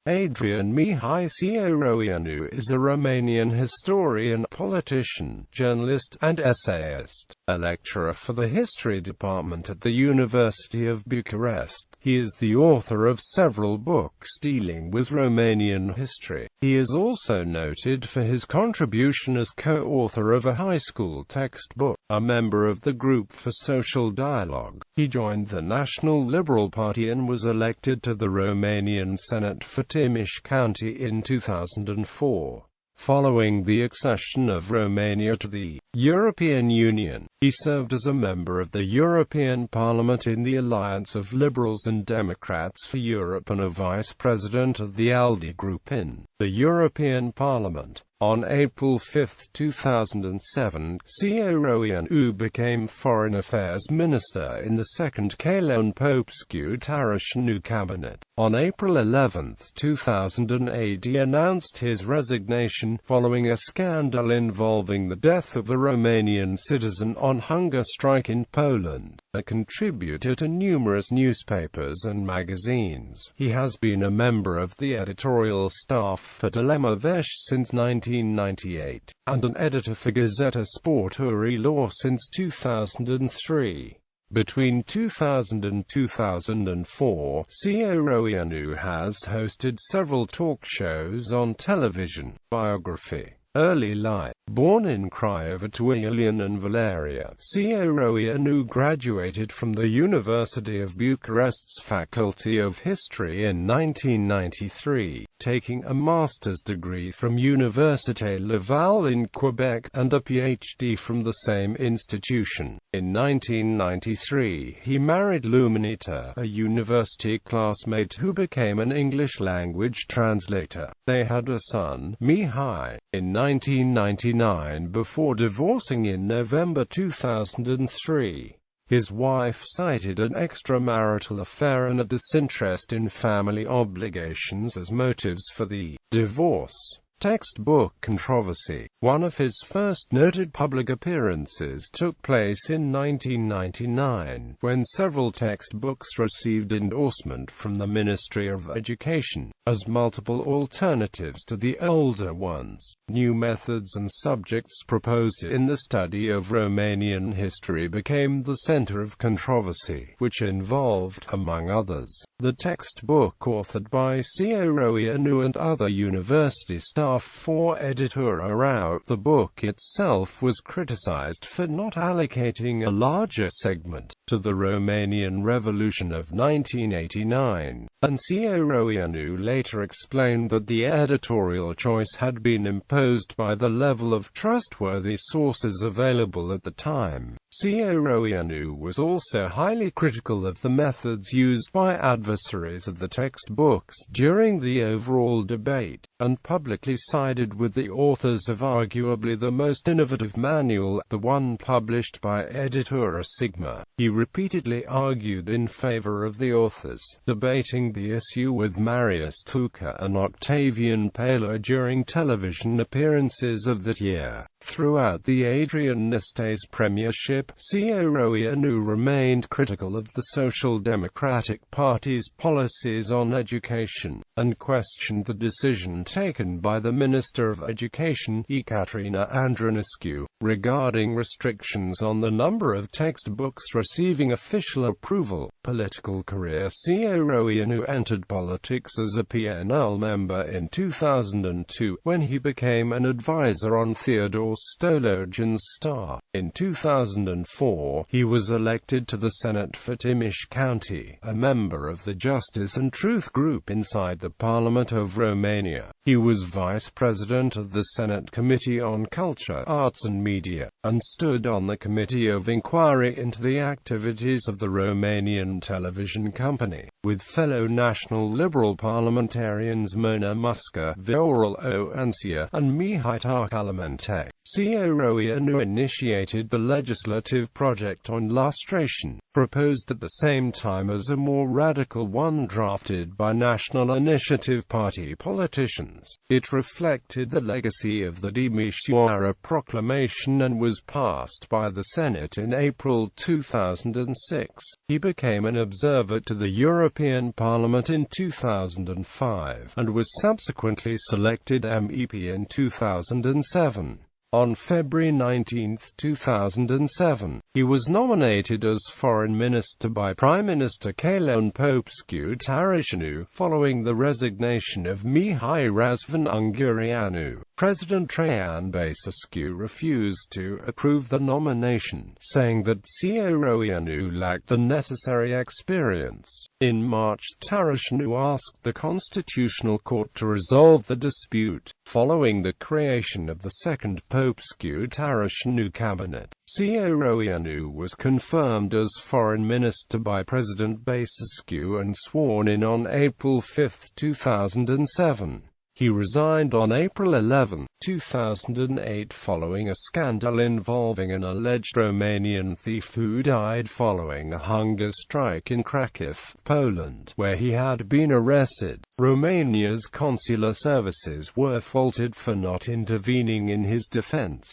Adrian Mihai Cioroianu is a Romanian historian, politician, journalist, and essayist, a lecturer for the History Department at the University of Bucharest. He is the author of several books dealing with Romanian history. He is also noted for his contribution as co-author of a high school textbook, a member of the Group for Social Dialogue. He joined the National Liberal Party and was elected to the Romanian Senate for Timiş County in 2004. Following the accession of Romania to the European Union, he served as a member of the European Parliament in the Alliance of Liberals and Democrats for Europe and a vice president of the ALDE group in the European Parliament. On April 5, 2007, Cioroianu became Foreign Affairs Minister in the second Călin Popescu-Tarașanu cabinet. On April 11, 2008, he announced his resignation, following a scandal involving the death of a Romanian citizen on hunger strike in Poland, a contributor to numerous newspapers and magazines. He has been a member of the editorial staff for Dilema Veche since 1998, and an editor for Gazeta Sportorii Law since 2003. Between 2000 and 2004, Cioroianu has hosted several talk shows on television. Biography. Early life. Born in Craiova to Iulian and Valeria, Cioroianu graduated from the University of Bucharest's Faculty of History in 1993, taking a master's degree from Université Laval in Quebec, and a PhD from the same institution. In 1993, he married Luminita, a university classmate who became an English-language translator. They had a son, Mihai, in 1999 before divorcing in November 2003. His wife cited an extramarital affair and a disinterest in family obligations as motives for the divorce. Textbook controversy. One of his first noted public appearances took place in 1999, when several textbooks received endorsement from the Ministry of Education, as multiple alternatives to the older ones. New methods and subjects proposed in the study of Romanian history became the center of controversy, which involved, among others, the textbook authored by Cioroianu and other university staff for editorial. The book itself was criticized for not allocating a larger segment to the Romanian Revolution of 1989, and Cioroianu later explained that the editorial choice had been imposed by the level of trustworthy sources available at the time. Cioroianu was also highly critical of the methods used by adversaries of the textbooks during the overall debate, and publicly sided with the authors of arguably the most innovative manual, the one published by Editura Sigma. He repeatedly argued in favor of the authors, debating the issue with Marius Tuca and Octavian Paler during television appearances of that year. Throughout the Adrian Cioroianu's premiership, Cioroianu remained critical of the Social Democratic Party's policies on education, and questioned the decision taken by the Minister of Education, Ekaterina Andrănescu, regarding restrictions on the number of textbooks receiving official approval. Political career. Cioroianu entered politics as a PNL member in 2002, when he became an advisor on Theodore Stolojan's star. In 2004, he was elected to the Senate for Timiş County, a member of the Justice and Truth group inside the Parliament of Romania. He was vice president of the Senate Committee on Culture, Arts and Media, and stood on the Committee of Inquiry into the activities of the Romanian Television Company, with fellow National Liberal parliamentarians Mona Musca, Viorel Oancia, and Mihai Cioroianu. Cioroianu initiated the legislative project on lustration, proposed at the same time as a more radical one drafted by National Initiative Party politicians. It reflected the legacy of the Timișoara Proclamation and was was passed by the Senate in April 2006. He became an observer to the European Parliament in 2005, and was subsequently selected MEP in 2007. On February 19, 2007, he was nominated as Foreign Minister by Prime Minister Călin Popescu-Tăriceanu, following the resignation of Mihai Razvan Chirita. President Traian Băsescu refused to approve the nomination, saying that Cioroianu lacked the necessary experience. In March, Tăriceanu asked the Constitutional Court to resolve the dispute, following the creation of the second Popescu-Tăriceanu cabinet. Cioroianu was confirmed as Foreign Minister by President Băsescu and sworn in on April 5, 2007. He resigned on April 11, 2008 following a scandal involving an alleged Romanian thief who died following a hunger strike in Kraków, Poland, where he had been arrested. Romania's consular services were faulted for not intervening in his defense.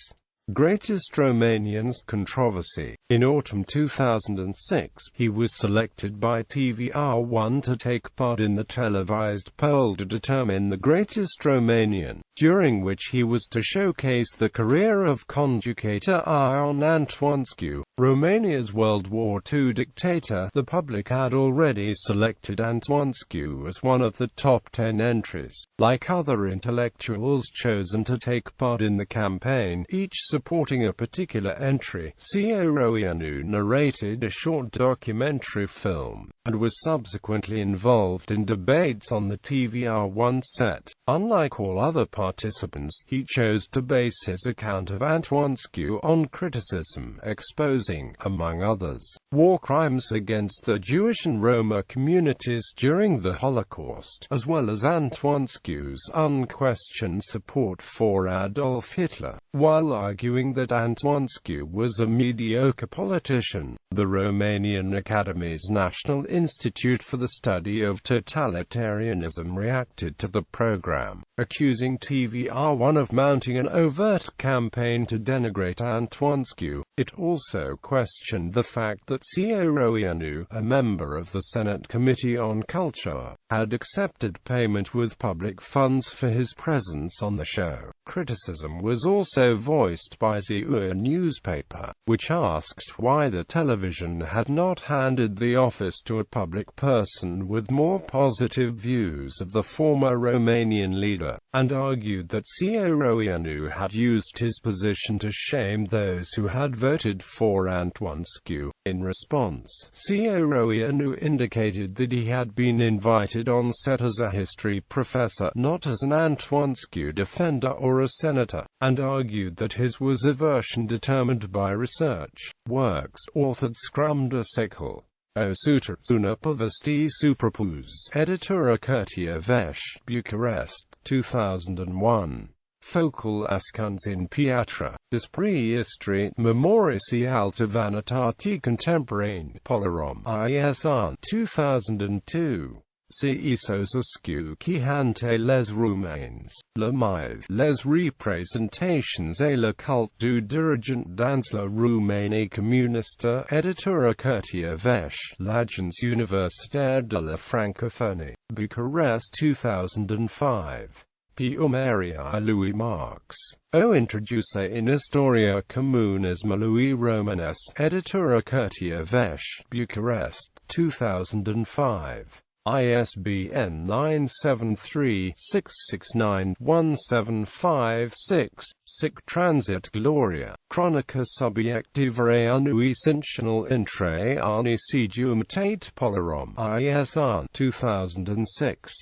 Greatest Romanian's controversy. In autumn 2006, he was selected by TVR1 to take part in the televised poll to determine the greatest Romanian, during which he was to showcase the career of conjugator Ion Antonescu, Romania's World War II dictator. The public had already selected Antonescu as one of the top 10 entries. Like other intellectuals chosen to take part in the campaign, each supporting a particular entry, Cioroianu narrated a short documentary film, and was subsequently involved in debates on the TVR1 set. Unlike all other participants, he chose to base his account of Antonescu on criticism, exposing, among others, war crimes against the Jewish and Roma communities during the Holocaust, as well as Antonescu's unquestioned support for Adolf Hitler, while arguing that Antonescu was a mediocre politician. The Romanian Academy's National Institute for the Study of Totalitarianism reacted to the program, accusing TVR1 of mounting an overt campaign to denigrate Antonescu. It also questioned the fact that Cioroianu, a member of the Senate Committee on Culture, had accepted payment with public funds for his presence on the show. Criticism was also voiced by Ziua newspaper, which asked why the television had not handed the office to a public person with more positive views of the former Romanian leader, and argued that Cioroianu had used his position to shame those who had voted for Antonescu. In response, Cioroianu indicated that he had been invited on set as a history professor, not as an Antonescu defender or a senator, and argued that his was a version determined by research. Works authored Scrumda Secul. O Suter, Una Povesti Suprapus, Editura Curtia Vesh, Bucharest, 2001. Focal ascuns in Piatra, despre istri, memorisi alta vanitati contemporanee, Polarom, ISR, 2002. Ciisosescu quihante les Roumains, le maïs, les représentations et le culte du dirigeant dans la Roumanie communiste, Editura Curtia Vesh, l'Agence universitaire de la francophonie, Bucharest 2005. P. Maria Louis Marx. O introduce in Historia Comunismo Louis Romanes, Editura Curtia Vesh, Bucharest 2005. ISBN 973-669-1756, Sic Transit Gloria, Chronica Subiectiva Annui Cincinal Intre Arni Sigium Tate Polarom, ISR 2006.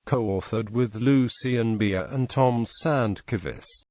Co-authored with Lucian Bia and Tom Sandkvist.